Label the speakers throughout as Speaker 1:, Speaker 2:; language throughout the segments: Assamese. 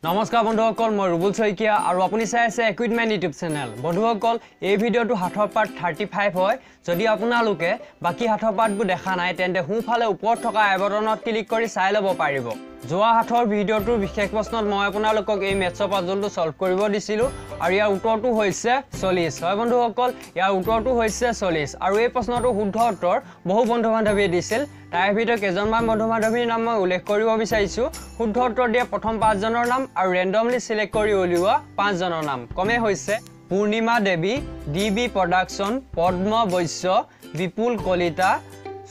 Speaker 1: নমস্কাৰ বন্ধুসকল মই ৰুবুল শইকীয়া আৰু আপুনি চাই আছে ইকুইপমেন্ট ইউটিউব চেনেল বন্ধুসকল এই ভিডিঅটো হাতৰ পাৰ্ট 35 হয় যদি আপোনালোকে বাকি হাতৰ পাৰ্টবোৰ দেখা নাই তেন্তে হুফালে ওপৰত থকা আই বটনত ক্লিক কৰি চাই ল'ব পাৰিব যোৱা হাতৰ ভিডিঅটোৰ বিশেষ প্ৰশ্নত মই আপোনালোকক এই মেথছৰ পাজলটো সলভ কৰিব দিছিলো আৰু ইয়াৰ উত্তৰটো হৈছে 40 হয় বন্ধুসকল ইয়াৰ উত্তৰটো হৈছে 40 আৰু এই প্ৰশ্নটো শুদ্ধ উত্তৰ বহু বন্ধু-বান্ধৱীয়ে দিছিল তাৰ ভিতৰত কেজনমান বন্ধু-বান্ধৱীৰ নাম মই উল্লেখ কৰিব বিচাৰিছো শুদ্ধ উত্তৰ দিয়া প্ৰথম 5 জনৰ নাম আৰু ৰেন্ডমলি সিলেক্ট কৰি উলিওৱা 5 জনৰ নাম কমে হৈছে পূৰ্ণিমা দেৱী ডিবি প্ৰডাকশন পদ্ম বৈশ্য বিপুল কলিতা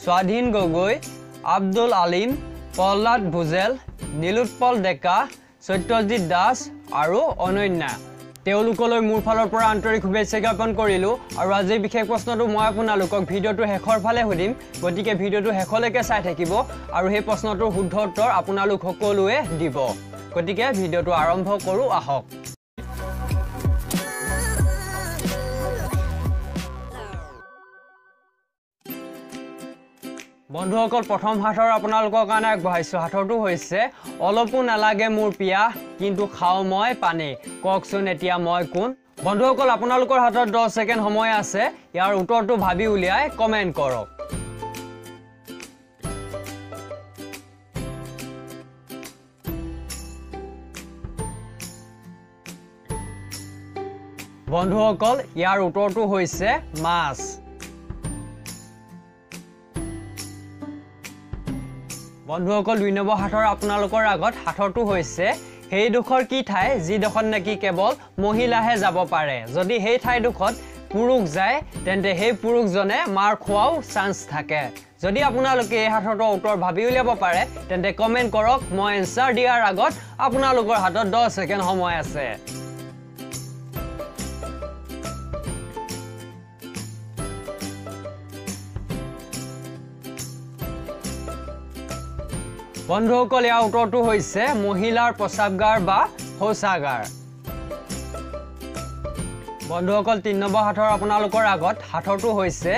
Speaker 1: স্বাধীন গগৈ আব্দুল আলিম পল্লাদ ভুজেল নীলোৎপল ডেকা সত্যজিৎ দাস আৰু অনন্যা তেওঁলোকলৈ মোৰ ফালৰ পৰা আন্তৰিক শুভেচ্ছা জ্ঞাপন কৰিলো আৰু আজি বিশেষ প্ৰশ্নটো মই আপোনালোকক ভিডিঅটো শেষৰ ফালে সুধিম গতিকে ভিডিঅটো শেষলৈকে চাই থাকিব আৰু সেই প্ৰশ্নটোৰ শুদ্ধ উত্তৰ আপোনালোক সকলোৱে দিব গতিকে ভিডিঅটো আৰম্ভ কৰো আহক বন্ধুসকল প্ৰথম হাতৰ আপোনালোকৰ কাৰণে আগবঢ়াইছো হাতৰটো হৈছে অলপো নালাগে মোৰ পিয়া কিন্তু খাও মই পানী ককচোন এতিয়া মই কোন বন্ধুসকল আপোনালোকৰ হাতত 10 সেকেন্ড সময় আছে ইয়াৰ উত্তৰটো ভাবি উলিয়াই কমেন্ট কৰক বন্ধুসকল ইয়াৰ উত্তৰটো হৈছে মাছ বন্ধুসকল 2 নম্বৰ হাতৰ আপোনালোকৰ আগত হাতৰটো হৈছে সেই দুখৰ কি ঠাই যি দখন নেকি কেৱল মহিলাহে যাব পাৰে যদি সেই ঠাই দুখত পুৰুষ যায় তেন্তে সেই পুৰুষজনে মাৰ খোৱাও চান্স থাকে যদি আপোনালোকে এই হাতৰটো উত্তৰ ভাবি উলিয়াব পাৰে তেন্তে কমেন্ট কৰক মই এনসাৰ দিয়াৰ আগত আপোনালোকৰ হাতত 10 সেকেন্ড সময় আছে বন্ধুসকল ইয়াৰ উত্তৰটো হৈছে মহিলাৰ প্ৰস্ৰাৱগাৰ বা শৌচাগাৰ বন্ধুসকল 3 নম্বৰ হাতৰ আপোনালোকৰ আগত হাতৰটো হৈছে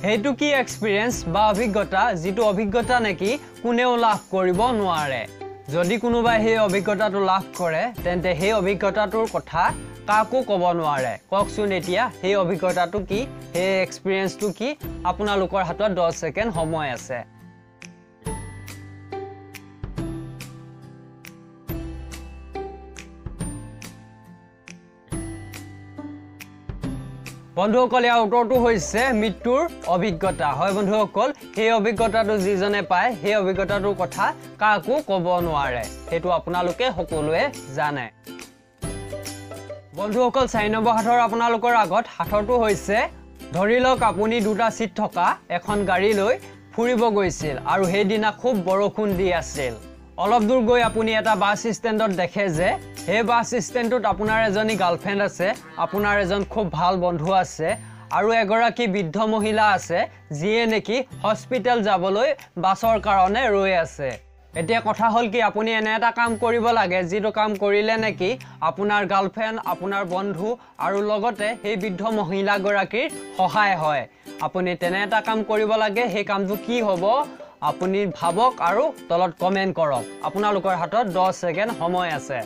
Speaker 1: হেতু কি এক্সপেৰিয়েন্স বা অভিজ্ঞতা যেটো অভিজ্ঞতা নেকি কোনেও লাভ কৰিব নোৱাৰে যদি কোনোবাই সেই অভিজ্ঞতাটো লাভ কৰে তেন্তে সেই অভিজ্ঞতাটোৰ কথা কাকো ক'ব নোৱাৰে ককচোন এতিয়া সেই অভিজ্ঞতাটো কি সেই এক্সপেৰিয়েন্সটো কি আপোনালোকৰ হাতত 10 সেকেন্ড সময় আছে বন্ধুসকল ইয়াৰ উত্তৰটো হৈছে মৃত্যুৰ অভিজ্ঞতা হয় বন্ধুসকল সেই অভিজ্ঞতাটো যিজনে পায় সেই অভিজ্ঞতাটোৰ কথা কাকো ক'ব নোৱাৰে হেতু আপোনালোকে সকলোৱে জানে বন্ধুসকল 4 নম্বৰ হাতৰ আপোনালোকৰ আগত হাতৰটো হৈছে ধৰি লওক আপুনি দুটা সিট থকা এখন গাড়ী লৈ ফুৰিব গৈছিল আৰু সেই দিনা খুব বৰষুণ দি আছিল অলপ দূৰ গৈ আপুনি এটা বাস ষ্টেণ্ডত দেখে যে সেই বাস ষ্টেণ্ডত আপোনাৰ এজনী গাৰ্লফ্ৰেণ্ড আছে আপোনাৰ এজন খুব ভাল বন্ধু আছে আৰু এগৰাকী বৃদ্ধ মহিলা আছে যিয়ে নেকি হস্পিটেল যাবলৈ বাছৰ কাৰণে ৰৈ আছে এতিয়া কথা হল কি আপুনি এনে এটা কাম কৰিব লাগে যেটো কাম কৰিলে নেকি আপোনাৰ গাৰ্লফ্ৰেণ্ড আপোনাৰ বন্ধু আৰু লগতে সেই বৃদ্ধ মহিলা গৰাকীৰ সহায় হয় আপুনি তেনে এটা কাম কৰিব লাগে সেই কামটো কি হ'ব আপুনি ভাবক আৰু তলত কমেন্ট কৰক আপোনালোকৰ হাতত 10 সেকেন্ড সময় আছে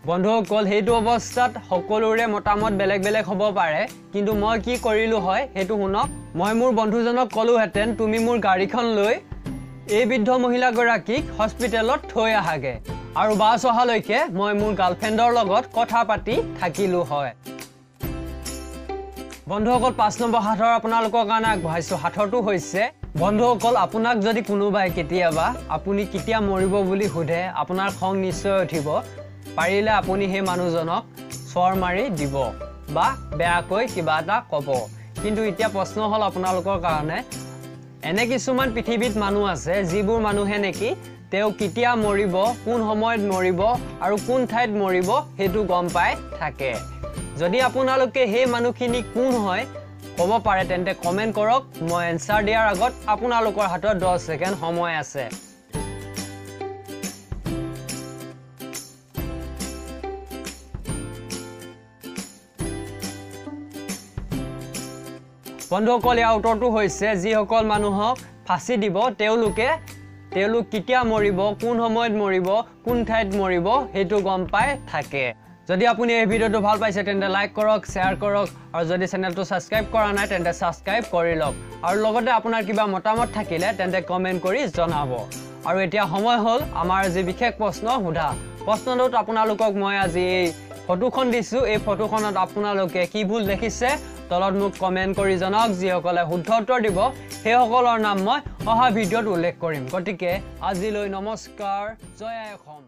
Speaker 1: বন্ধুসকল হেতু অৱস্থাত সকলোৰে মতামত বেলেগ বেলেগ হ'ব পাৰে কিন্তু মই কি কৰিলো হয় হেতু শুনক মই মোৰ বন্ধুজনক কলোহেতেন তুমি মোৰ গাড়ীখন লৈ এই বৃদ্ধ মহিলা গৰাকীক হস্পিটেলত থৈ আহাগে আৰু বাছ অহালৈকে মই মোৰ গাৰ্লফ্ৰেণ্ডৰ লগত কথা পাতি থাকিলো হয় বন্ধুসকল 5 নম্বৰ হাতৰ আপোনালোকৰ কাৰণে আগবঢ়াইছো হাতৰটো হৈছে বন্ধুসকল আপোনাক যদি কোনোবাই কেতিয়াবা আপুনি কেতিয়া মৰিব বুলি সোধে আপোনাৰ খং নিশ্চয় উঠিব পাৰিলে আপুনি সেই মানুহজনক স্বৰ মাৰি দিব বা বেয়াকৈ কিবা এটা ক'ব কিন্তু এতিয়া প্ৰশ্ন হল আপোনালোকৰ কাৰণে এনে কিছুমান পৃথিৱীত মানুহ আছে যিবোৰ মানুহে নেকি তেও কেতিয়া মৰিব কোন সময়ত মৰিব আৰু কোন ঠাইত মৰিব হেতু গম পাই থাকে যদি আপোনালোকে সেই মানুহখিনি কোন হয় ক'ব পাৰে তেন্তে কমেন্ট কৰক মই এনসাৰ দিয়াৰ আগত আপোনালোকৰ হাতত 10 সেকেন্ড সময় আছে বন্ধুসকল ইয়াৰ উত্তৰটো হৈছে যিসকল মানুহক ফাঁচি দিব তেওঁলোক কেতিয়া মৰিব, কোন সময়ত মৰিব, কোন ঠাইত মৰিব সেইটো গম পাই থাকে। যদি আপুনি এই ভিডিঅ'টো ভাল পাইছে তেন্তে লাইক কৰক, শ্বেয়াৰ কৰক আৰু যদি চেনেলটো ছাবস্ক্ৰাইব কৰা নাই তেন্তে ছাবস্ক্ৰাইব কৰি লওক আৰু লগতে আপোনাৰ কিবা মতামত থাকিলে তেন্তে কমেণ্ট কৰি জনাব। আৰু এতিয়া সময় হ'ল আমাৰ আজি বিশেষ প্ৰশ্ন সোধা। প্ৰশ্নটোত আপোনালোকক মই আজি এই ফটোখন দিছোঁ। এই ফটোখনত আপোনালোকে কি ভুল দেখিছে তলত মোক কমেণ্ট কৰি জনাওক। যিসকলে শুদ্ধ উত্তৰ দিব সেইসকলৰ নাম মই অহা ভিডিঅ'ত উল্লেখ কৰিম। গতিকে আজিলৈ নমস্কাৰ, জয় আই অসম।